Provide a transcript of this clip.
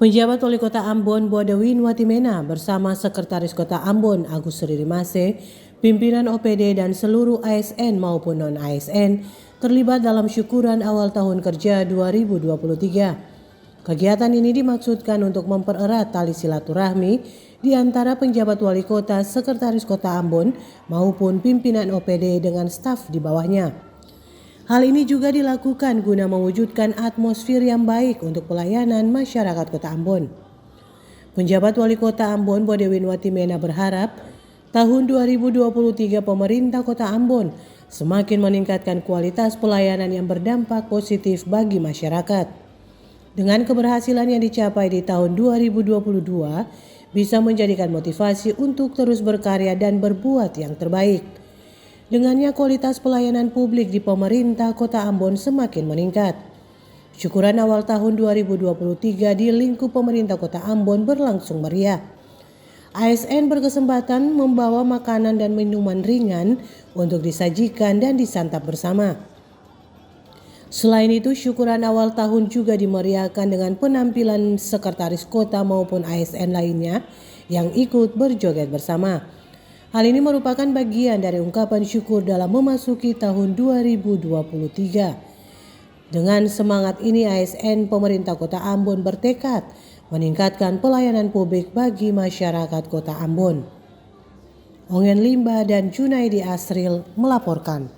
Penjabat Wali Kota Ambon Bodewin Watimena bersama Sekretaris Kota Ambon Agus Ririmase, pimpinan OPD dan seluruh ASN maupun non-ASN terlibat dalam syukuran awal tahun kerja 2023. Kegiatan ini dimaksudkan untuk mempererat tali silaturahmi di antara penjabat wali kota, sekretaris kota Ambon maupun pimpinan OPD dengan staf di bawahnya. Hal ini juga dilakukan guna mewujudkan atmosfer yang baik untuk pelayanan masyarakat Kota Ambon. Penjabat Wali Kota Ambon Bodewin Watimena berharap tahun 2023 pemerintah Kota Ambon semakin meningkatkan kualitas pelayanan yang berdampak positif bagi masyarakat. Dengan keberhasilan yang dicapai di tahun 2022 bisa menjadikan motivasi untuk terus berkarya dan berbuat yang terbaik. Dengannya kualitas pelayanan publik di pemerintah Kota Ambon semakin meningkat. Syukuran awal tahun 2023 di lingkup pemerintah Kota Ambon berlangsung meriah. ASN berkesempatan membawa makanan dan minuman ringan untuk disajikan dan disantap bersama. Selain itu, syukuran awal tahun juga dimeriahkan dengan penampilan sekretaris kota maupun ASN lainnya yang ikut berjoget bersama. Hal ini merupakan bagian dari ungkapan syukur dalam memasuki tahun 2023. Dengan semangat ini, ASN pemerintah Kota Ambon bertekad meningkatkan pelayanan publik bagi masyarakat Kota Ambon. Ongen Limba dan Junaidi Asril melaporkan.